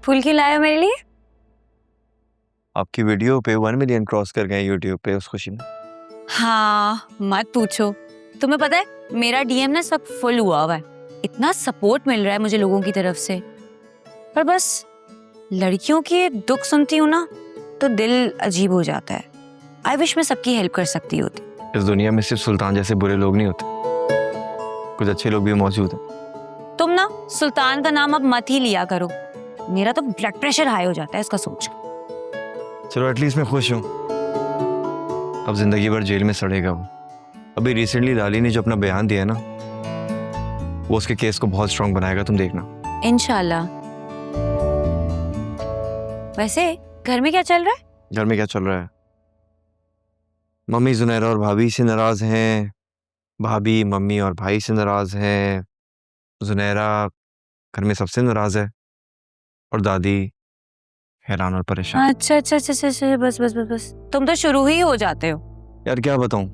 फूल क्यों लाए हो मेरे लिए? आपकी वीडियो पे 1 मिलियन क्रॉस कर गए यूट्यूब पे उस खुशी में। हाँ मत पूछो। तुम्हें पता है मेरा डीएम ना इस वक्त फुल हुआ है। इतना सपोर्ट मिल रहा है मुझे लोगों की तरफ से, पर बस लड़कियों के दुख सुनती हूँ ना तो दिल अजीब हो जाता है। आई विश मैं सबकी हेल्प कर सकती होती। इस दुनिया में सिर्फ सुल्तान जैसे बुरे लोग नहीं होते, कुछ अच्छे लोग भी मौजूद हैं। तुम ना सुल्तान का नाम अब मत ही लिया करो, मेरा तो ब्लड प्रेशर हाई हो जाता है इसका सोच। चलो एटलीस्ट मैं खुश हूँ। अब जिंदगी भर जेल में सड़ेगा वो। अभी रिसेंटली लाली ने जो अपना बयान दिया है ना, वो उसके केस को बहुत स्ट्रांग बनाएगा, तुम देखना। इंशाल्लाह। वैसे घर में क्या चल रहा है? घर में क्या चल रहा है? मम्मी जुनैरा और भाभी से नाराज हैं, भाभी मम्मी और भाई से नाराज हैं, जुनैरा घर में सबसे नाराज है और दादी हैरान और परेशान। अच्छा अच्छा अच्छा अच्छा अच्छा, बस बस बस बस, तुम तो शुरू ही हो जाते हो। यार क्या बताऊं,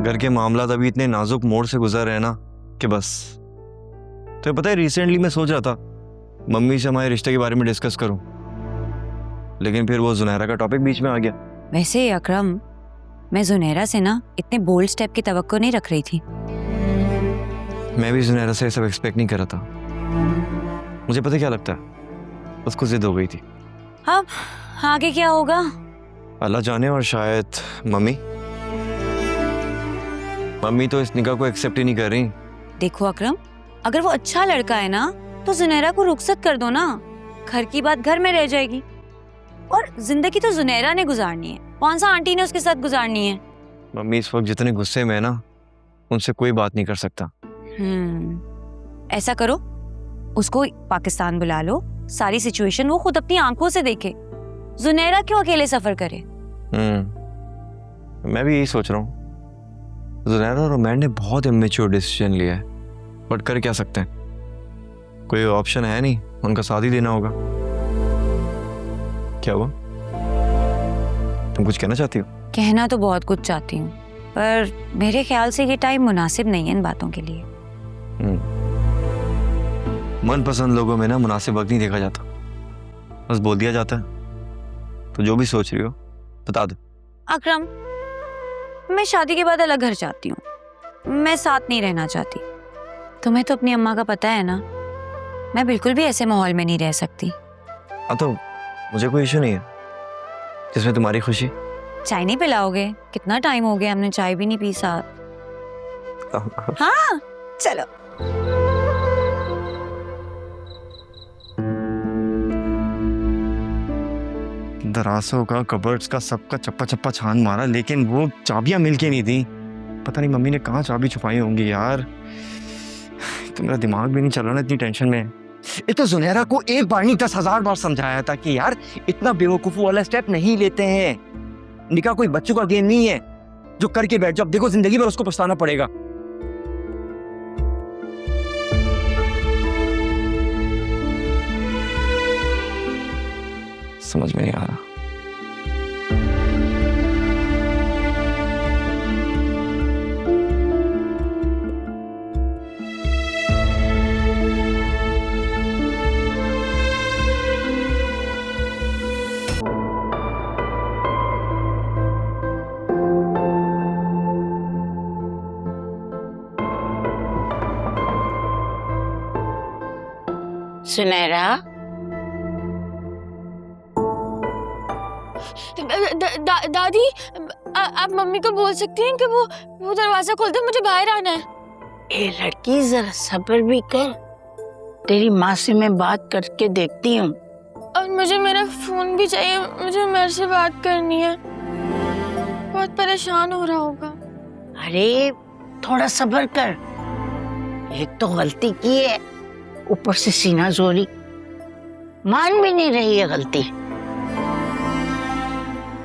घर के मामला अभी इतने नाजुक मोड़ से गुजर रहे हैं ना कि बस। तो पता है रिसेंटली मैं सोच रहा था मम्मी से हमारे रिश्ते के बारे में डिस्कस करूं, लेकिन फिर वो जुनैरा का टॉपिक बीच में आ गया। वैसे अकरम, मैं जुनैरा से ना इतने बोल्ड स्टेप की तवक्को नहीं रख रही थी। मैं भी जुनैरा से सब एक्सपेक्ट नहीं कर रहा था। मुझे पता क्या लगता है, उसको जिद हो गई थी। हाँ, आगे क्या होगा अल्लाह जाने। और शायद मम्मी तो इस निकाह को एक्सेप्ट ही नहीं कर रही। देखो अकरम, अगर वो अच्छा लड़का है ना तो जुनैरा को रुखसत कर दो ना। घर की बात घर में रह जाएगी, और जिंदगी तो जुनैरा ने गुजारनी है, कौन सा आंटी ने उसके साथ गुजारनी है। मम्मी इस वक्त जितने गुस्से में है ना, उनसे कोई बात नहीं कर सकता। ऐसा करो, उसको पाकिस्तान बुला लो, सारी सिचुएशन वो खुद अपनी आंखों से देखे। जुनैरा क्यों अकेले सफर करे? मैं भी यही सोच रहा हूँ। जुनैरा और उमैर ने बहुत इमेच्योर डिसीजन लिया है, बट कर क्या सकते हैं, कोई ऑप्शन है नहीं, उनका साथ ही देना होगा। क्या हुआ, तुम कुछ कहना चाहती हो? कहना तो बहुत कुछ चाहती हूँ, पर मेरे ख्याल से ये टाइम मुनासिब नहीं है इन बातों के लिए। मनपसंद लोगों में ना मुनासिब वक्त नहीं देखा जाता, बस बोल दिया जाता है। तो जो भी सोच रही हो बता दो। अकरम, मैं शादी के बाद अलग घर चाहती हूँ, मैं साथ नहीं रहना चाहती। तुम्हें तो अपनी अम्मा का पता है ना, मैं बिल्कुल भी ऐसे माहौल में नहीं रह सकती। हाँ तो मुझे कोई इशू नहीं है जिसमें तुम्हारी खुशी। चाय नहीं पिलाओगे? कितना टाइम हो गया हमने चाय भी नहीं पी साथ। हाँ चलो। दरासों का, कबर्ड्स का, सबका चप्पा चप्पा छान मारा, लेकिन वो चाबियां मिलके नहीं थी। पता नहीं मम्मी ने कहाँ चाबी छुपाई होंगी यार। तो मेरा दिमाग भी नहीं चल रहा ना इतनी टेंशन में। तो जुनैरा को एक बार नहीं 10,000 बार समझाया था कि यार इतना बेवकूफी वाला स्टेप नहीं लेते हैं। निकाह कोई बच्चों का गेम नहीं है जो करके बैठ जाओ, देखो जिंदगी भर उसको पछताना पड़ेगा। समझ में नहीं आ रहा। सुनैरा, दादी, आप मम्मी को बोल सकती हैं कि वो दरवाजा खोल दे, मुझे बाहर आना है। ए लड़की जरा सब्र भी कर, तेरी माँ से मैं बात करके देखती हूँ। और मुझे मेरा फोन भी चाहिए, मुझे मेरे से बात करनी है, बहुत परेशान हो रहा होगा। अरे थोड़ा सब्र कर, एक तो गलती की है, ऊपर से सीना जोरी, मान भी नहीं रही है गलती।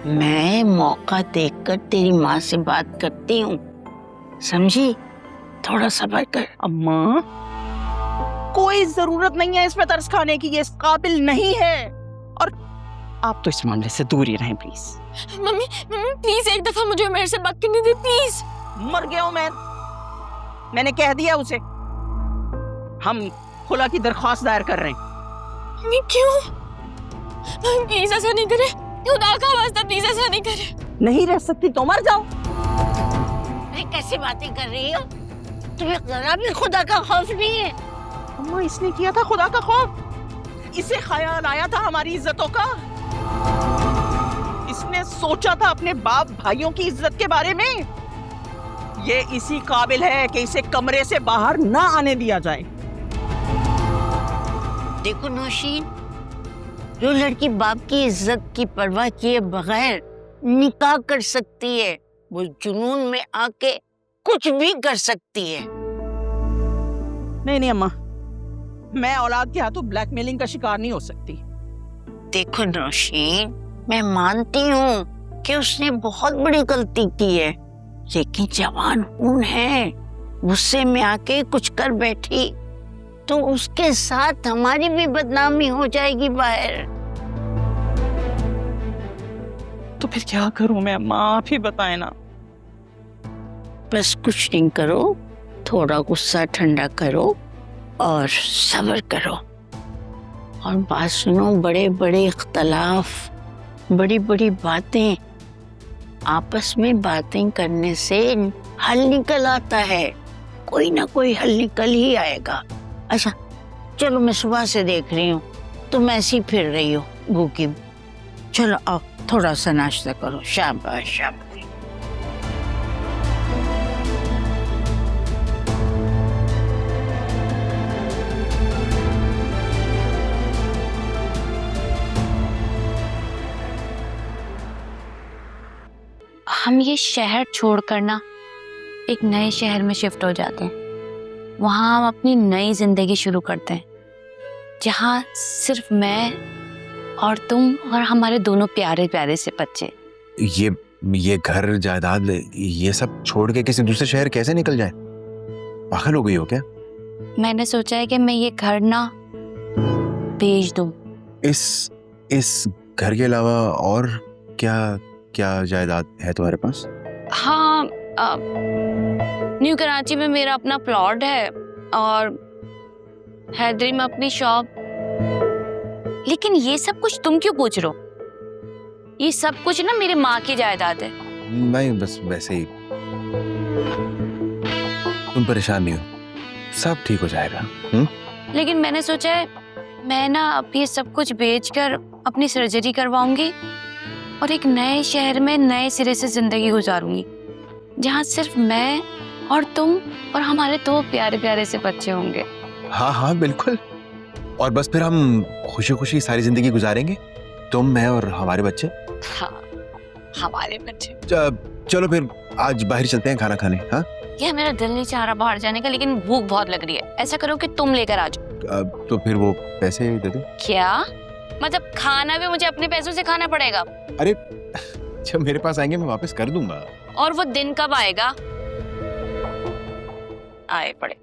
मैं मौका देखकर तेरी माँ से बात करती हूँ, समझी? थोड़ा सब्र कर। अम्मा, कोई जरूरत नहीं है इसमें तरस खाने की, ये इस काबिल नहीं है, और आप तो इस मामले से दूर ही रहें प्लीज। मम्मी प्लीज एक दफा मुझे मेरे से बात करने दे प्लीज। मर गया हूं मैंने कह दिया उसे, हम खुला की दरख्वास्त दायर कर रहे हैं। मम्मी क्यों? मम्मी प्लीज ऐसा नहीं करे, खुदा का वास्ता प्लीज ऐसा नहीं करे। नहीं रह सकती तो मर जाओ। अरे कैसी बातें कर रही हो? तुम्हें जरा भी खुदा का खौफ नहीं है? अम्मा इसने किया था खुदा का खौफ, इसे ख्याल आया था हमारी इज्जतों का। इसने सोचा था अपने बाप भाइयों की इज्जत के बारे में। ये इसी काबिल है कि इसे कमरे से बाहर ना आने दिया जाए। देखो नौशीन, जो लड़की बाप की इज्जत की परवाह किए बगैर निकाह कर सकती है, वो जुनून में आके कुछ भी कर सकती है। नहीं अम्मा, मैं औलाद के हाथों ब्लैकमेलिंग का शिकार नहीं हो सकती। देखो नौशीन, मैं मानती हूँ कि उसने बहुत बड़ी गलती की है, लेकिन जवान खून है, गुस्से में आके कुछ कर बैठी तो उसके साथ हमारी भी बदनामी हो जाएगी बाहर। तो फिर क्या करूं मैं अम्मा, आप ही बताएं ना। बस कुछ नहीं करो, थोड़ा गुस्सा ठंडा करो और सब्र करो। और बात सुनो, बड़े बड़े इख्तलाफ, बड़ी बड़ी बातें, आपस में बातें करने से हल निकल आता है। कोई ना कोई हल निकल ही आएगा। अच्छा चलो, मैं सुबह से देख रही हूँ तुम ऐसी फिर रही हो भूखी। चलो आओ, थोड़ा सा नाश्ता करो। शाबाश शाबाश। हम ये शहर छोड़कर ना एक नए शहर में शिफ्ट हो जाते हैं। वहाँ हम अपनी नई जिंदगी शुरू करते हैं, जहाँ सिर्फ मैं और तुम और हमारे दोनों प्यारे प्यारे से बच्चे। ये घर जायदाद ये सब छोड़ के किसी दूसरे शहर कैसे निकल जाए? पागल हो गई हो क्या? मैंने सोचा है कि मैं ये घर ना बेच दूं। इस घर के अलावा और क्या क्या जायदाद है तुम्हारे पास? हाँ, न्यू कराची में मेरा अपना प्लॉट है और हैदरी में अपनी शॉप। लेकिन ये सब कुछ तुम क्यों पूछ रहे हो? ये सब कुछ ना मेरे माँ की जायदाद है। नहीं, बस वैसे ही। तुम परेशान नहीं हो, सब ठीक हो जाएगा। लेकिन मैंने सोचा है मैं ना अब ये सब कुछ बेचकर अपनी सर्जरी करवाऊंगी और एक नए शहर में नए सिरे से जिंदगी गुजारूंगी, जहाँ सिर्फ मैं और तुम और हमारे दो प्यारे प्यारे से बच्चे होंगे। हाँ हाँ बिल्कुल। और बस फिर हम खुशी खुशी सारी जिंदगी गुजारेंगे, तुम, मैं और हमारे बच्चे। हाँ, हमारे बच्चे। चलो फिर आज बाहर चलते हैं खाना खाने। हाँ, यह मेरा दिल नहीं चाह रहा बाहर जाने का, लेकिन भूख बहुत लग रही है। ऐसा करो कि तुम लेकर आ जाओ। तो फिर वो पैसे दे दो। क्या मतलब? खाना भी मुझे अपने पैसों से खाना पड़ेगा? अरे जब मेरे पास आएंगे मैं वापस कर दूंगा। और वो दिन कब आएगा? आए पड़े।